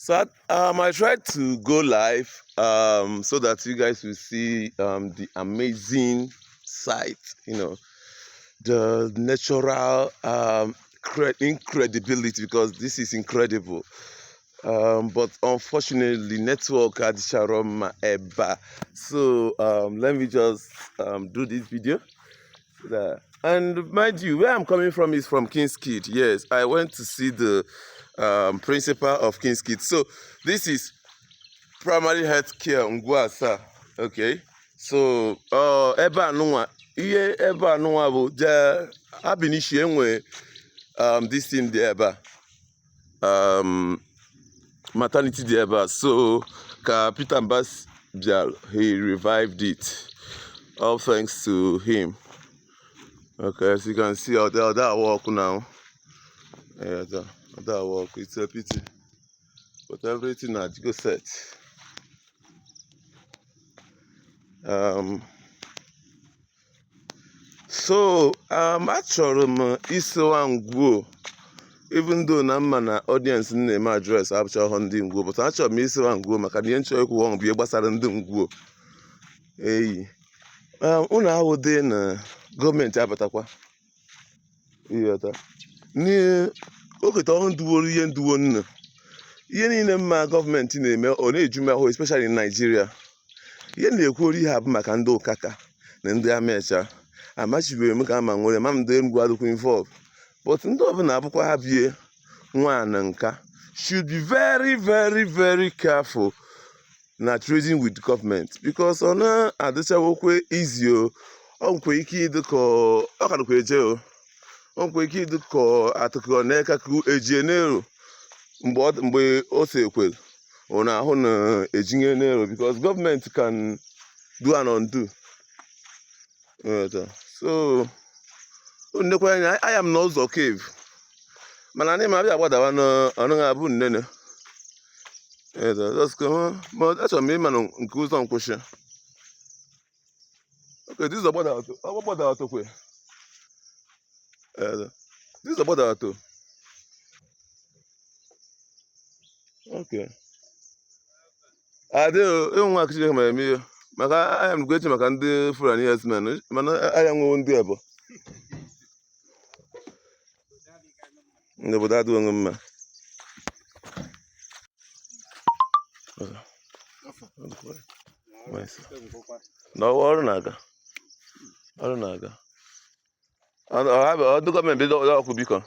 I tried to go live so that you guys will see the amazing sight, the natural incredibility, because this is incredible. But unfortunately, network had Sharoma Eba. So let me just do this video. And mind you, where I'm coming from is from King's Kid. Yes, I went to see the principal of King's Kid. So this is primary health care Ngwasa. Okay, so ebe anụnwa ihe ebe anụnwa bụ je abinishi enwe this thing dị ebe maternity dị ebe. So ka Peter Mbas bịara, he revived it, all thanks to him. Okay, as you can see out there, that walk now. Yeah, that walk, it's a pity, but everything had go set. So achọrọ m isowa ngwuo, even though na mma na audience na-eme address abụchaghị ndị ngwuo, but achọrọ m isowa ngwuo maka na ihe nchọ ikwu ọnwụ bụ ihe gbasara ndị ngwuo. Eyi unu ahụdị na gọọmenti abatakwa ịghọta oketa ọhụụ nduworo ihe nduwo nna ihe niile mma gọọmenti na-eme ọ na-eju m ahụ, especially in Nigeria. Ihe na-ekwuru ihe abụ maka ndị ụkaka na ndị amecha amachibeghị m ka ama nwere ma ndị ngwa adịkwa involve, but ndị ọbụla abụkwa ha bie nwa na nka should be very very very careful na trading with government, because ọ na-adịchawokwe easy. O nwekwa ike ịdị ka ọ ka dịkwa eje o nwekwa ike ịdị ka atụkọ n'eka ka ejie n'ero mgbe o si ekwere ọ na-ahụ na ejinye n'ero, because government can do and undo. So nnekwa anya I am n'ụzọ cave mana anyị ma abịa agbadawa n'ọnụghị abụ nnene achọrọ m ịma nke ụzọ nkwụsị. Okay, this is gbada atokwe. This is gbada ato. Okay. Adeo nwa akịchị ma eme maka I am gwechi maka ndị Fulani herdsmen, mana I am ndị ebo ndị obodo adịghị onwe mma. Na ọrụ na-aga ọ dị gọọmenti ọkụ biko.